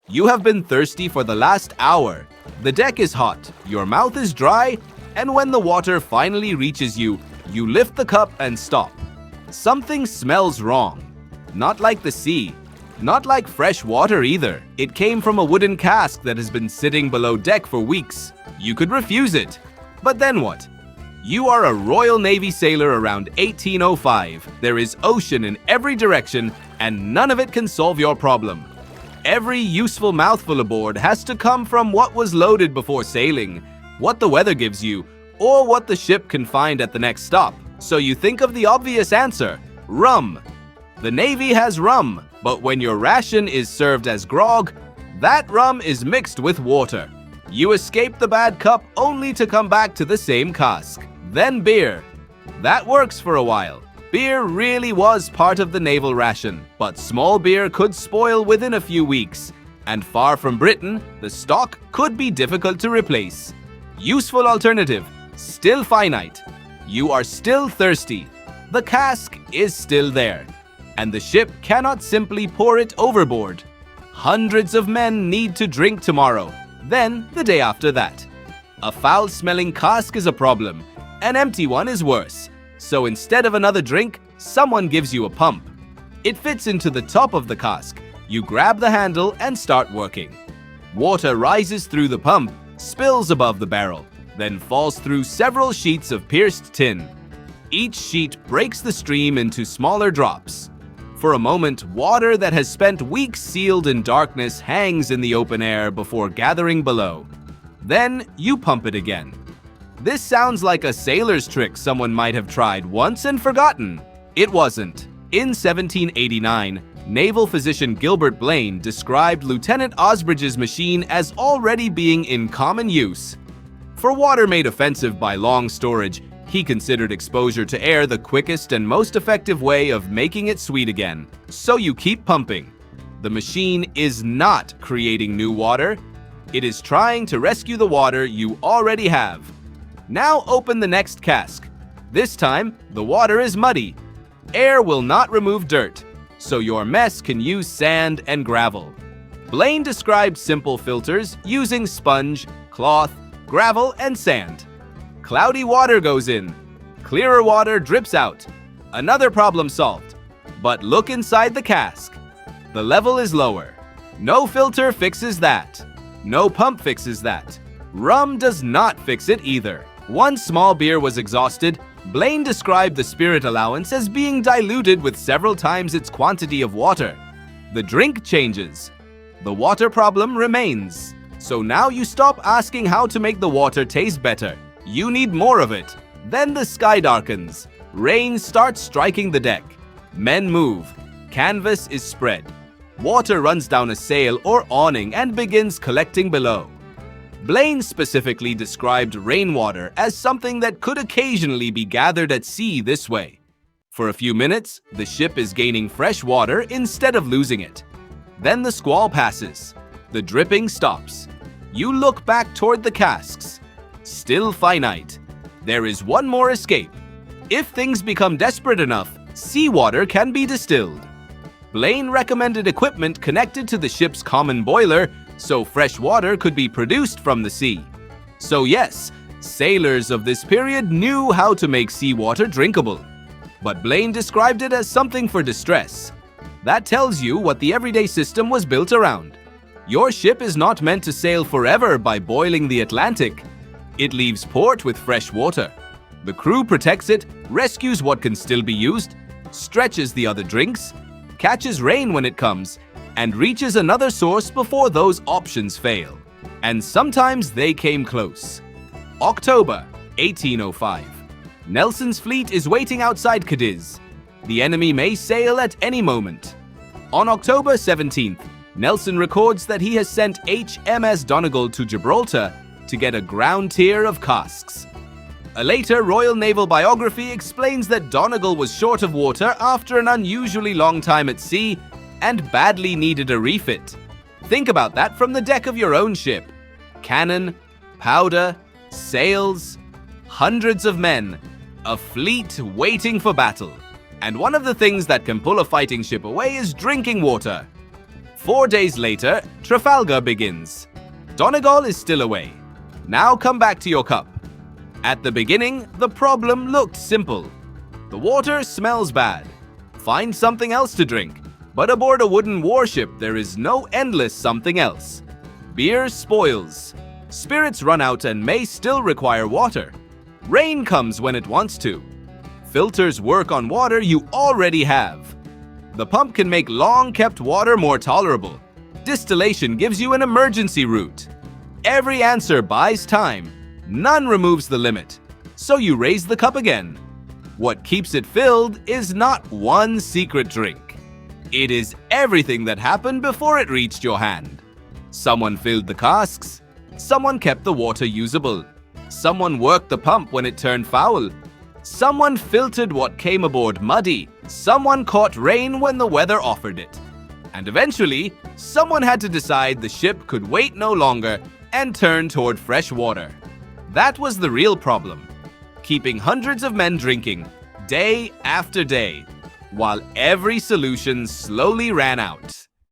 You have been thirsty for the last hour. The deck is hot, your mouth is dry, and when the water finally reaches you, you lift the cup and stop. Something smells wrong. Not like the sea. Not like fresh water either. It came from a wooden cask that has been sitting below deck for weeks. You could refuse it. But then what? You are a Royal Navy sailor around 1805. There is ocean in every direction, and none of it can solve your problem. Every useful mouthful aboard has to come from what was loaded before sailing, what the weather gives you, or what the ship can find at the next stop. So you think of the obvious answer: rum. The Navy has rum, but when your ration is served as grog, that rum is mixed with water. You escape the bad cup only to come back to the same cask. Then beer. That works for a while. Beer really was part of the naval ration, but small beer could spoil within a few weeks, and far from Britain, the stock could be difficult to replace. Useful alternative, still finite. You are still thirsty. The cask is still there, and the ship cannot simply pour it overboard. Hundreds of men need to drink tomorrow, then the day after that. A foul-smelling cask is a problem. An empty one is worse. So instead of another drink, someone gives you a pump. It fits into the top of the cask. You grab the handle and start working. Water rises through the pump, spills above the barrel, then falls through several sheets of pierced tin. Each sheet breaks the stream into smaller drops. For a moment, water that has spent weeks sealed in darkness hangs in the open air before gathering below. Then you pump it again. This sounds like a sailor's trick someone might have tried once and forgotten. It wasn't. In 1789, naval physician Gilbert Blane described Lieutenant Osbridge's machine as already being in common use. For water made offensive by long storage, he considered exposure to air the quickest and most effective way of making it sweet again. So you keep pumping. The machine is not creating new water. It is trying to rescue the water you already have. Now open the next cask. This time, the water is muddy. Air will not remove dirt, so your mess can use sand and gravel. Blane described simple filters using sponge, cloth, gravel, and sand. Cloudy water goes in. Clearer water drips out. Another problem solved. But look inside the cask. The level is lower. No filter fixes that. No pump fixes that. Rum does not fix it either. Once small beer was exhausted, Blane described the spirit allowance as being diluted with several times its quantity of water. The drink changes. The water problem remains. So now you stop asking how to make the water taste better. You need more of it. Then the sky darkens. Rain starts striking the deck. Men move. Canvas is spread. Water runs down a sail or awning and begins collecting below. Blane specifically described rainwater as something that could occasionally be gathered at sea this way. For a few minutes, the ship is gaining fresh water instead of losing it. Then the squall passes. The dripping stops. You look back toward the casks. Still finite. There is one more escape. If things become desperate enough, seawater can be distilled. Blane recommended equipment connected to the ship's common boiler so fresh water could be produced from the sea. So yes, sailors of this period knew how to make seawater drinkable. But Blane described it as something for distress. That tells you what the everyday system was built around. Your ship is not meant to sail forever by boiling the Atlantic. It leaves port with fresh water. The crew protects it, rescues what can still be used, stretches the other drinks, catches rain when it comes, and reaches another source before those options fail. And sometimes they came close. October 1805. Nelson's fleet is waiting outside Cadiz. The enemy may sail at any moment. On October 17th, Nelson records that he has sent HMS Donegal to Gibraltar to get a ground tier of casks. A later Royal Naval Biography explains that Donegal was short of water after an unusually long time at sea and badly needed a refit. Think about that from the deck of your own ship. Cannon, powder, sails, hundreds of men, a fleet waiting for battle. And one of the things that can pull a fighting ship away is drinking water. 4 days later, Trafalgar begins. Donegal is still away. Now come back to your cup. At the beginning, the problem looked simple. The water smells bad. Find something else to drink. But aboard a wooden warship, there is no endless something else. Beer spoils. Spirits run out and may still require water. Rain comes when it wants to. Filters work on water you already have. The pump can make long-kept water more tolerable. Distillation gives you an emergency route. Every answer buys time. None removes the limit. So you raise the cup again. What keeps it filled is not one secret drink. It is everything that happened before it reached your hand. Someone filled the casks. Someone kept the water usable. Someone worked the pump when it turned foul. Someone filtered what came aboard muddy. Someone caught rain when the weather offered it. And eventually, someone had to decide the ship could wait no longer and turn toward fresh water. That was the real problem. Keeping hundreds of men drinking, day after day, while every solution slowly ran out.